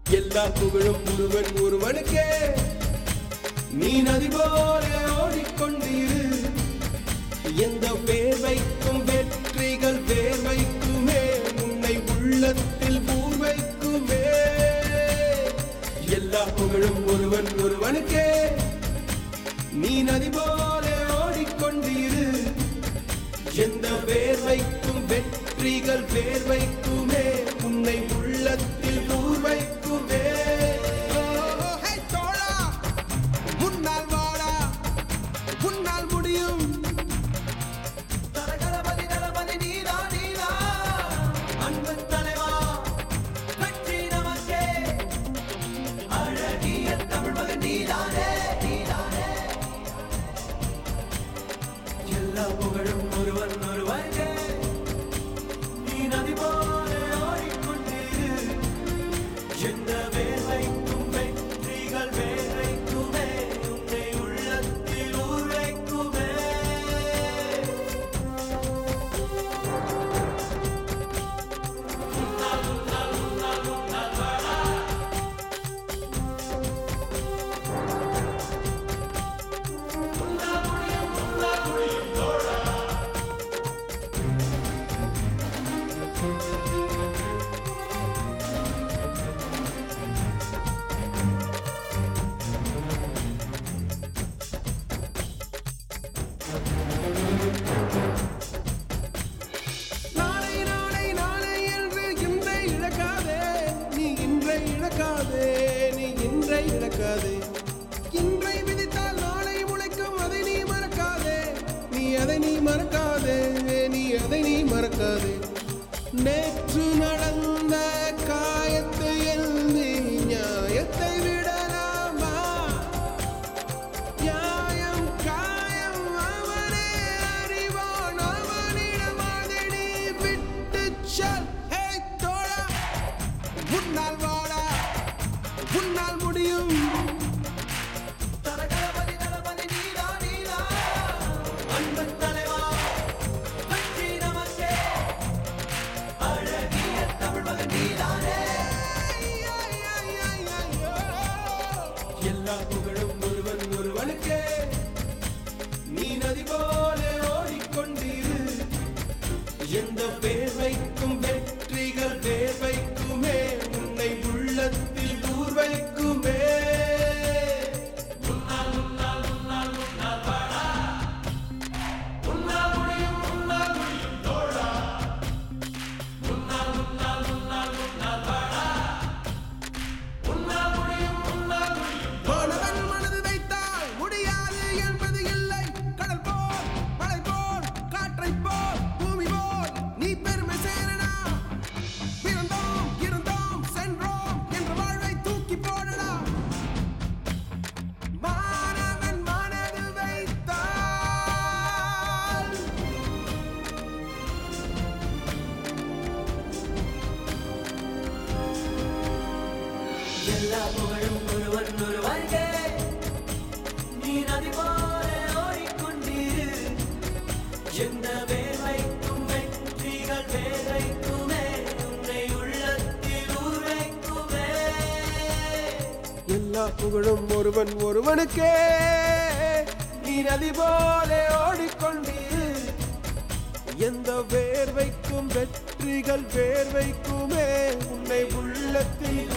எல்லா புகழும் ஒருவன் ஒருவனுக்கே. நீ நதி போல ஓடிக்கொண்டிரு. எந்த வேர்வைக்கும் வெற்றிகள் வேர்வைக்குமே, உன்னை உள்ளத்தில் பூர்வைக்குமே. எல்லா புகழும் ஒருவன் ஒருவனுக்கே. நீ நதி போல ஓடிக்கொண்டிரு. எந்த வேர்வைக்கும் வெற்றிகள் வேர்வைக்குமே, உன்னை உள்ளத்தில் பூர்வைக்குமே. முன்னால் வாடா, முன்னால் முடியும். தரகரபதி தளபதி நீதா நீதா, அன்பு தலைவா வெற்றி நமக்கே. அழகிய தமிழ் மகன் நீதானே நீதானே. எல்லா புகழும் ஒருவன் ஒருவனுக்கே. நீ நதி போல ஓடிக்கொண்டிரு. எந்த வேர்வைக்கும் வெற்றிகள் வேர்வைக்குமே, உன்னை உள்ளத்தில் ஊர்வைக்குமே. நாளை நாளை நாளை என்று இன்றை இழக்காதே. நீ இன்றை இழக்காதே, நீ இன்றை இழக்காதே. இன்றை விதித்தால் நாளை முளைக்கும், அதை நீ மறக்காதே. நீ அதை நீ மறக்காதே, நீ அதை நீ மறக்காதே. நேற்று நடந்த காயத்தை எழுதி நியாயத்தை விடலாமா? நியாயம் காயம் அவனே அறிவான், அவனிடம் அதை நீ விட்டுச் செல். ஹே தோழா, முன்னால் வாடா, முன்னால் முடியும். தரகரபதி தளபதி நீதா நீதா, அன்பு தலைவா வெற்றி நமக்கே. அழகிய தமிழ் மகன் நீதானே. எல்லா புகழும் ஒருவன் ஒருவனுக்கே. நீ நதி போல ஓடிக்கொண்டிரு. எந்த வேர்வைக்கும் வெற்றிகள் வேர்வைக்குமே, உன்னை உள்ளத்தில் ஊர்வைக்குமே. முன்னால் முன்னால் முன்னால் முன்னால் வாடா, முன்னால் முடியும் முன்னால் முடியும் தோழா. முன்னால் முன்னால் முன்னால் முன்னால் வாடா, முன்னால் முடியும் முன்னால் முடியும். மாணவன் மனது வைத்தால் முடியாது என்பது இல்லை. கடல் போல் மழை போல் காற்றை போல் பூமி போல் நீ பெருமை சேரனா. பிறந்தோம் இருந்தோம் சென்றோம் என்ற வாழ்வை தூக்கி போடடா. மாணவன் மனது வைத்தால் எல்லா புகழும் ஒருவன் ஒருவனுக்கே. நீ நதி போல ஓடிக்கொண்டிரு. எந்த வேர்வைக்கும் வெற்றிகள் வேர்வைக்குமே, உன்னை உள்ளத்தில் ஊர்வைக்குமே. எல்லா புகழும் ஒருவன் ஒருவனுக்கே. நீ நதி போல ஓடிக்கொண்டிரு. எந்த வேர்வைக்கும் வெற்றிகள் வேர்வைக்குமே, உன்னை உள்ளத்தில்